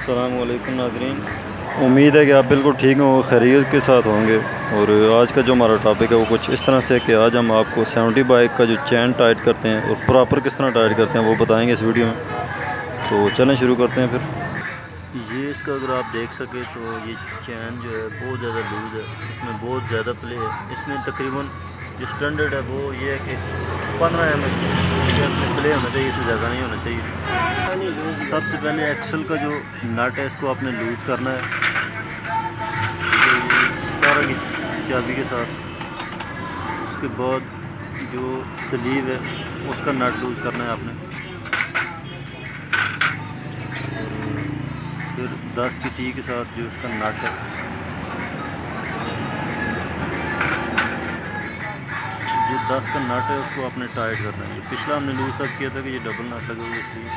अस्सलाम वालेकुम नाज़रीन, उम्मीद है कि आप बिल्कुल ठीक हो, खैरियत के साथ होंगे। और आज का जो हमारा टॉपिक है वो कुछ इस तरह से है कि आज हम आपको 70 बाइक का जो चैन टाइट करते हैं और प्रॉपर किस तरह टाइट करते हैं वो बताएंगे इस वीडियो में। तो चलें शुरू करते हैं फिर। ये इसका अगर आप देख सकें तो ये चैन जो है बहुत ज़्यादा लूज़ है, इसमें बहुत ज़्यादा प्ले है। इसमें तकरीबन जो स्टैंडर्ड है वो ये है कि 15 mm इसमें प्ले होना चाहिए, इससे ज़्यादा नहीं होना चाहिए। सबसे पहले एक्सल का जो नट है इसको आपने लूज़ करना है 17 की चाबी के साथ। उसके बाद जो स्लीव है उसका नट लूज़ करना है आपने। फिर 10 की टी के साथ जो इसका नट है, जो 10 का नट है उसको आपने टाइट करना है। पिछला हमने लूज़ तब किया था कि ये डबल नट लगे हुए इसलिए।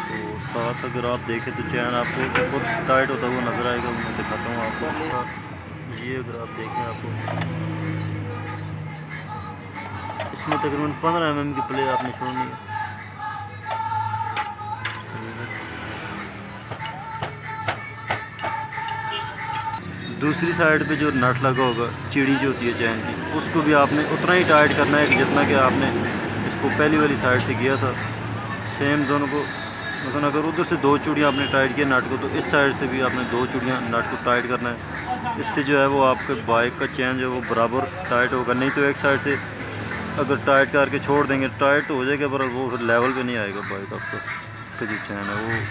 तो साथ अगर आप देखें तो चैन आपको बहुत टाइट होता हुआ नज़र आएगा, मैं दिखाता हूँ आपको। ये अगर आप देखें आपको इसमें तकरीबन 15 mm की प्ले आपने छोड़नी है। दूसरी साइड पे जो नट लगा होगा, चिड़ी जो होती है चैन की, उसको भी आपने उतना ही टाइट करना है कि जितना कि आपने इसको पहली वाली साइड से किया था। सेम दोनों को, मतलब अगर उधर से 2 चूड़ियाँ आपने टाइट किया नट को, तो इस साइड से भी आपने 2 चूड़ियाँ नट को टाइट करना है। इससे जो है वो आपके बाइक का चैन जो है वो बराबर टाइट होगा। नहीं तो एक साइड से अगर टाइट करके छोड़ देंगे, टाइट तो हो जाएगा पर वो फिर लेवल पे नहीं आएगा बाइक आपका। इसका जो चैन है वो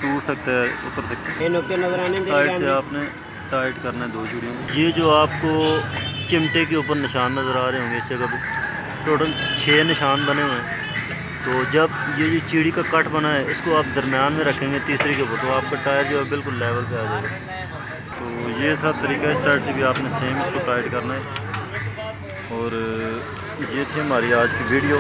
टूट सकता है, उतर सकता है। साइड से आपने टाइट करना है 2 चूड़ियों। ये जो आपको चिमटे के ऊपर निशान नज़र आ रहे होंगे, इससे कभी टोटल 6 निशान बने हुए हैं। तो जब ये जो चिड़ी का कट बना है इसको आप दरमियान में रखेंगे तीसरे के ऊपर, तो आपका टायर जो है बिल्कुल लेवल पे आ जाएगा। तो ये था तरीका। इस साइड से भी आपने सेम इसको टाइट करना है। और ये थी हमारी आज की वीडियो।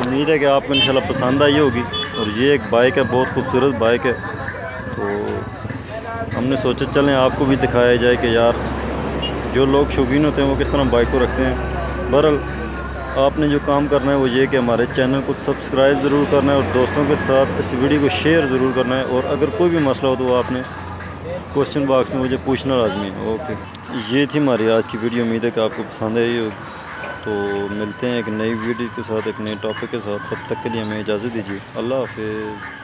उम्मीद है कि आपको इंशाल्लाह पसंद आई होगी। और ये एक बाइक है, बहुत खूबसूरत बाइक है। तो हमने सोचा चलें आपको भी दिखाया जाए कि यार जो लोग शौकीन होते हैं वो किस तरह बाइक को रखते हैं। बहरहाल आपने जो काम करना है वो ये कि हमारे चैनल को सब्सक्राइब ज़रूर करना है और दोस्तों के साथ इस वीडियो को शेयर ज़रूर करना है। और अगर कोई भी मसला हो तो आपने क्वेश्चन बॉक्स में मुझे पूछना लाजमी है। ओके, ये थी हमारी आज की वीडियो। उम्मीद है कि आपको पसंद आई होगी। तो मिलते हैं एक नई वीडियो के साथ, एक नए टॉपिक के साथ। तब तक के लिए हमें इजाज़त दीजिए। अल्लाह हाफिज़।